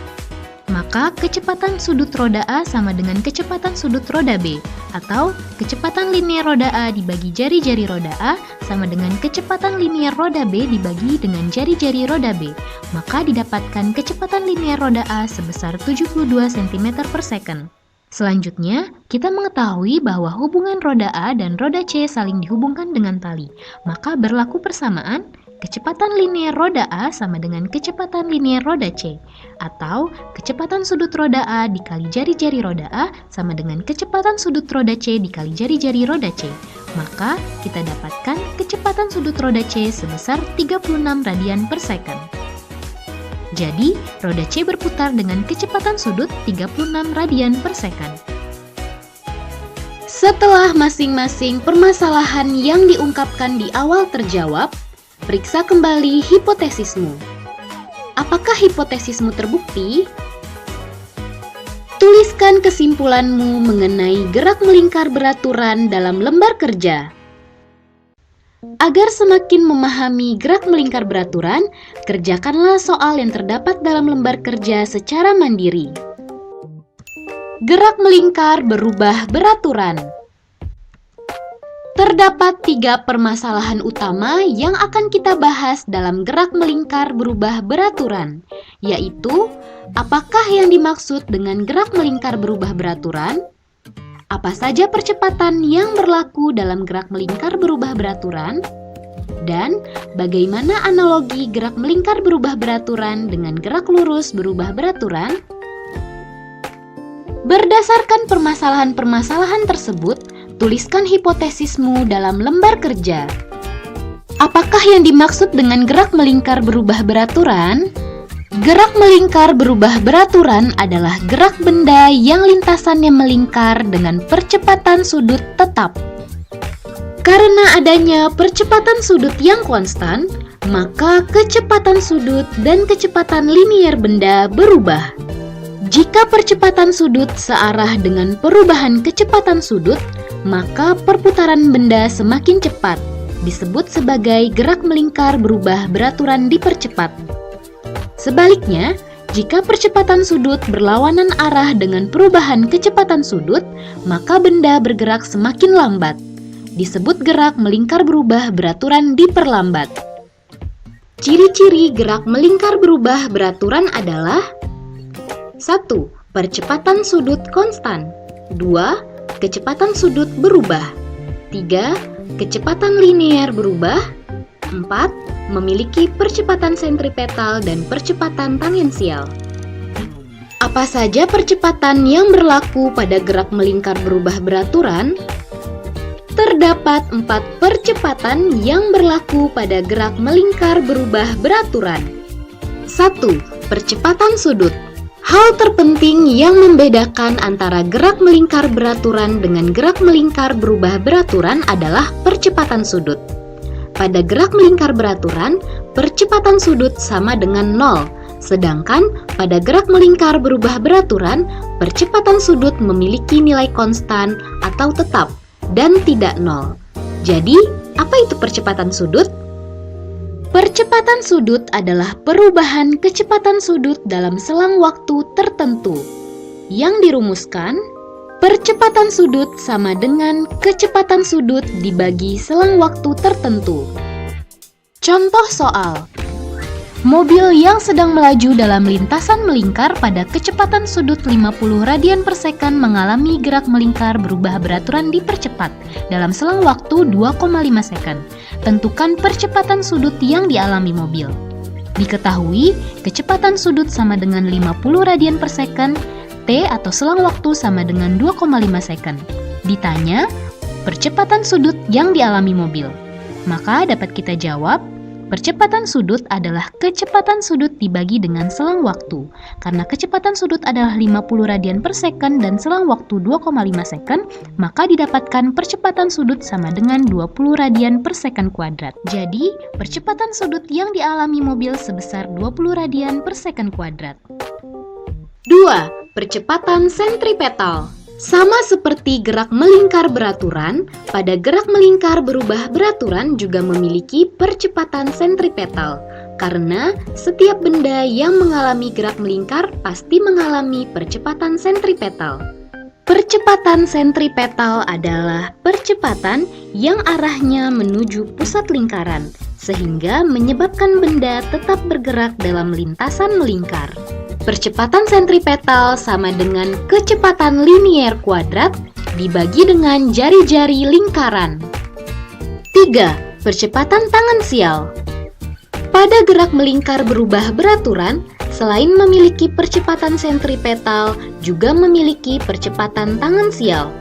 S2: Maka, kecepatan sudut roda A sama dengan kecepatan sudut roda B, atau kecepatan linier roda A dibagi jari-jari roda A sama dengan kecepatan linier roda B dibagi dengan jari-jari roda B. Maka didapatkan kecepatan linier roda A sebesar 72 cm per second. Selanjutnya, kita mengetahui bahwa hubungan roda A dan roda C saling dihubungkan dengan tali. Maka berlaku persamaan, kecepatan linier roda A sama dengan kecepatan linier roda C, atau kecepatan sudut roda A dikali jari-jari roda A sama dengan kecepatan sudut roda C dikali jari-jari roda C. Maka kita dapatkan kecepatan sudut roda C sebesar 36 radian per second. Jadi, roda C berputar dengan kecepatan sudut 36 radian per second. Setelah masing-masing permasalahan yang diungkapkan di awal terjawab, periksa kembali hipotesismu. Apakah hipotesismu terbukti? Tuliskan kesimpulanmu mengenai gerak melingkar beraturan dalam lembar kerja. Agar semakin memahami gerak melingkar beraturan, kerjakanlah soal yang terdapat dalam lembar kerja secara mandiri. Gerak melingkar berubah beraturan. Terdapat 3 permasalahan utama yang akan kita bahas dalam gerak melingkar berubah beraturan, yaitu apakah yang dimaksud dengan gerak melingkar berubah beraturan, apa saja percepatan yang berlaku dalam gerak melingkar berubah beraturan, dan bagaimana analogi gerak melingkar berubah beraturan dengan gerak lurus berubah beraturan. Berdasarkan permasalahan-permasalahan tersebut, tuliskan hipotesismu dalam lembar kerja. Apakah yang dimaksud dengan gerak melingkar berubah beraturan? Gerak melingkar berubah beraturan adalah gerak benda yang lintasannya melingkar dengan percepatan sudut tetap. Karena adanya percepatan sudut yang konstan, maka kecepatan sudut dan kecepatan linier benda berubah. Jika percepatan sudut searah dengan perubahan kecepatan sudut, maka perputaran benda semakin cepat, disebut sebagai gerak melingkar berubah beraturan dipercepat. Sebaliknya, jika percepatan sudut berlawanan arah dengan perubahan kecepatan sudut, maka benda bergerak semakin lambat, disebut gerak melingkar berubah beraturan diperlambat. Ciri-ciri gerak melingkar berubah beraturan adalah: 1. Percepatan sudut konstan. 2. Kecepatan sudut berubah. 3. Kecepatan linier berubah. 4. Memiliki percepatan sentripetal dan percepatan tangensial. Apa saja percepatan yang berlaku pada gerak melingkar berubah beraturan? Terdapat 4 percepatan yang berlaku pada gerak melingkar berubah beraturan. 1. Percepatan sudut. Hal terpenting yang membedakan antara gerak melingkar beraturan dengan gerak melingkar berubah beraturan adalah percepatan sudut. Pada gerak melingkar beraturan, percepatan sudut sama dengan 0, sedangkan pada gerak melingkar berubah beraturan, percepatan sudut memiliki nilai konstan atau tetap dan tidak 0. Jadi, Apa itu percepatan sudut? Percepatan sudut adalah perubahan kecepatan sudut dalam selang waktu tertentu. Yang dirumuskan, percepatan sudut sama dengan kecepatan sudut dibagi selang waktu tertentu. Contoh soal. Mobil yang sedang melaju dalam lintasan melingkar pada kecepatan sudut 50 radian per second mengalami gerak melingkar berubah beraturan dipercepat dalam selang waktu 2,5 second. Tentukan percepatan sudut yang dialami mobil. Diketahui, kecepatan sudut sama dengan 50 radian per second, T atau selang waktu sama dengan 2,5 second. Ditanya, percepatan sudut yang dialami mobil. Maka dapat kita jawab, percepatan sudut adalah kecepatan sudut dibagi dengan selang waktu. Karena kecepatan sudut adalah 50 radian per second dan selang waktu 2,5 second, maka didapatkan percepatan sudut sama dengan 20 radian per second kuadrat. Jadi, percepatan sudut yang dialami mobil sebesar 20 radian per second kuadrat. 2. Percepatan sentripetal. Sama seperti gerak melingkar beraturan, pada gerak melingkar berubah beraturan juga memiliki percepatan sentripetal. Karena setiap benda yang mengalami gerak melingkar pasti mengalami percepatan sentripetal. Percepatan sentripetal adalah percepatan yang arahnya menuju pusat lingkaran, sehingga menyebabkan benda tetap bergerak dalam lintasan melingkar. Percepatan sentripetal sama dengan kecepatan linier kuadrat dibagi dengan jari-jari lingkaran. 3. Percepatan tangensial. Pada gerak melingkar berubah beraturan, selain memiliki percepatan sentripetal, juga memiliki percepatan tangensial.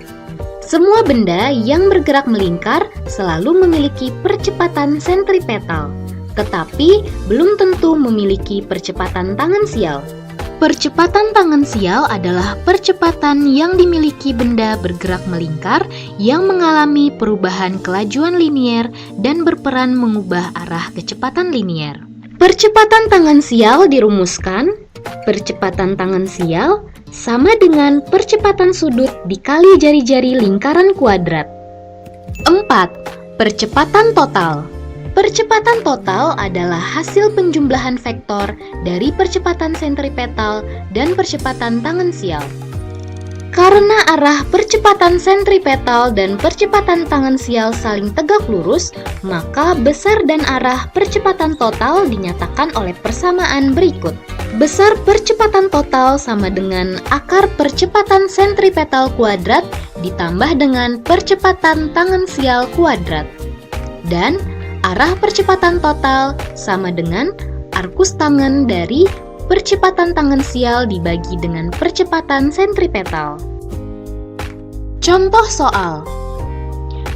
S2: Semua benda yang bergerak melingkar selalu memiliki percepatan sentripetal, tetapi belum tentu memiliki percepatan tangensial. Percepatan tangensial adalah percepatan yang dimiliki benda bergerak melingkar yang mengalami perubahan kelajuan linier dan berperan mengubah arah kecepatan linier. Percepatan tangensial dirumuskan, percepatan tangensial sama dengan percepatan sudut dikali jari-jari lingkaran kuadrat. 4. Percepatan total. Percepatan total adalah hasil penjumlahan vektor dari percepatan sentripetal dan percepatan tangensial. Karena arah percepatan sentripetal dan percepatan tangensial saling tegak lurus, maka besar dan arah percepatan total dinyatakan oleh persamaan berikut. Besar percepatan total sama dengan akar percepatan sentripetal kuadrat ditambah dengan percepatan tangensial kuadrat. Dan arah percepatan total sama dengan arkus tangen dari percepatan tangensial dibagi dengan percepatan sentripetal. Contoh soal.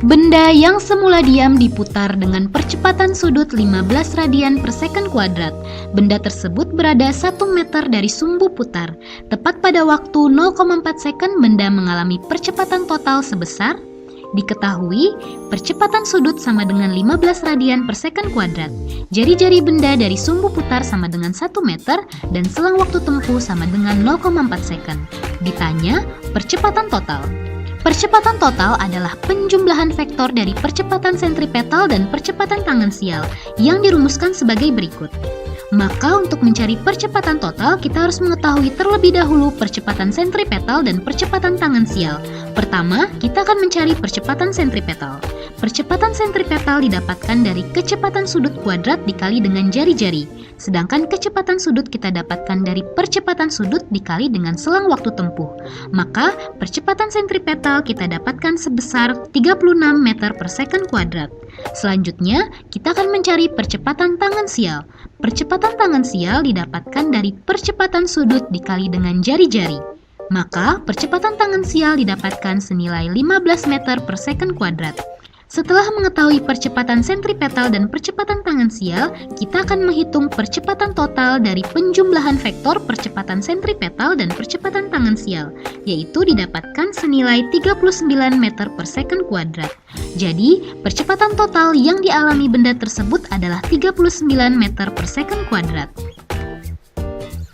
S2: Benda yang semula diam diputar dengan percepatan sudut 15 radian per second kuadrat. Benda tersebut berada 1 meter dari sumbu putar. Tepat pada waktu 0,4 second benda mengalami percepatan total sebesar. Diketahui, percepatan sudut sama dengan 15 radian per second kuadrat. Jari-jari benda dari sumbu putar sama dengan 1 meter dan selang waktu tempuh sama dengan 0,4 second. Ditanya, percepatan total. Percepatan total adalah penjumlahan vektor dari percepatan sentripetal dan percepatan tangensial yang dirumuskan sebagai berikut. Maka untuk mencari percepatan total, kita harus mengetahui terlebih dahulu percepatan sentripetal dan percepatan tangensial. Pertama, kita akan mencari percepatan sentripetal. Percepatan sentripetal didapatkan dari kecepatan sudut kuadrat dikali dengan jari-jari. Sedangkan kecepatan sudut kita dapatkan dari percepatan sudut dikali dengan selang waktu tempuh. Maka, percepatan sentripetal kita dapatkan sebesar 36 meter per second kuadrat. Selanjutnya, kita akan mencari percepatan tangensial. Percepatan tangensial didapatkan dari percepatan sudut dikali dengan jari-jari. Maka, percepatan tangensial didapatkan senilai 15 meter per second kuadrat. Setelah mengetahui percepatan sentripetal dan percepatan tangensial, kita akan menghitung percepatan total dari penjumlahan vektor percepatan sentripetal dan percepatan tangensial, yaitu didapatkan senilai 39 meter per second kuadrat. Jadi, percepatan total yang dialami benda tersebut adalah 39 meter per second kuadrat.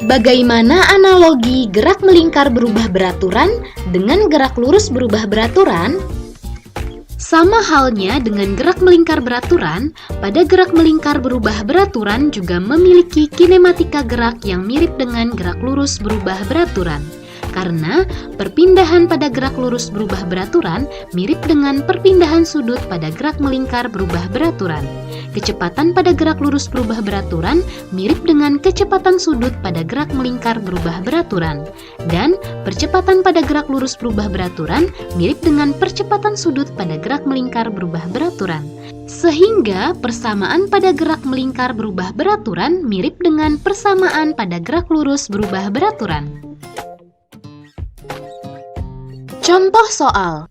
S2: Bagaimana analogi gerak melingkar berubah beraturan dengan gerak lurus berubah beraturan? Sama halnya dengan gerak melingkar beraturan, pada gerak melingkar berubah beraturan juga memiliki kinematika gerak yang mirip dengan gerak lurus berubah beraturan. Karena perpindahan pada gerak lurus berubah beraturan mirip dengan perpindahan sudut pada gerak melingkar berubah beraturan. Kecepatan pada gerak lurus berubah beraturan mirip dengan kecepatan sudut pada gerak melingkar berubah beraturan. Dan percepatan pada gerak lurus berubah beraturan mirip dengan percepatan sudut pada gerak melingkar berubah beraturan. Sehingga persamaan pada gerak melingkar berubah beraturan mirip dengan persamaan pada gerak lurus berubah beraturan. Contoh soal.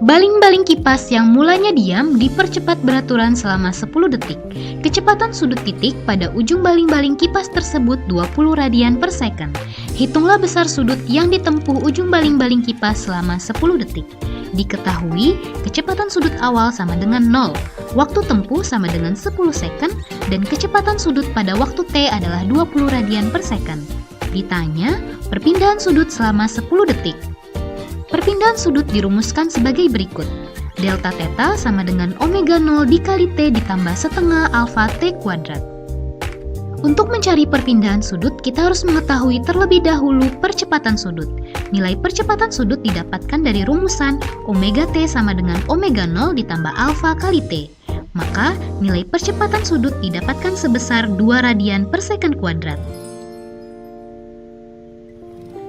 S2: Baling-baling kipas yang mulanya diam dipercepat beraturan selama 10 detik. Kecepatan sudut titik pada ujung baling-baling kipas tersebut 20 radian per second. Hitunglah besar sudut yang ditempuh ujung baling-baling kipas selama 10 detik. Diketahui, kecepatan sudut awal sama dengan 0, waktu tempuh sama dengan 10 second, dan kecepatan sudut pada waktu T adalah 20 radian per second. Ditanya, perpindahan sudut selama 10 detik. Perpindahan sudut dirumuskan sebagai berikut. Delta theta sama dengan omega 0 dikali T ditambah setengah alfa T kuadrat. Untuk mencari perpindahan sudut, kita harus mengetahui terlebih dahulu percepatan sudut. Nilai percepatan sudut didapatkan dari rumusan omega T sama dengan omega 0 ditambah alfa kali T. Maka, nilai percepatan sudut didapatkan sebesar 2 radian per second kuadrat.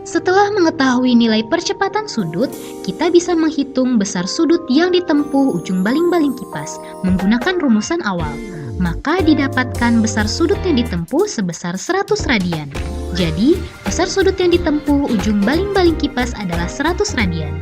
S2: Setelah mengetahui nilai percepatan sudut, kita bisa menghitung besar sudut yang ditempuh ujung baling-baling kipas menggunakan rumusan awal. Maka didapatkan besar sudut yang ditempuh sebesar 100 radian. Jadi, besar sudut yang ditempuh ujung baling-baling kipas adalah 100 radian.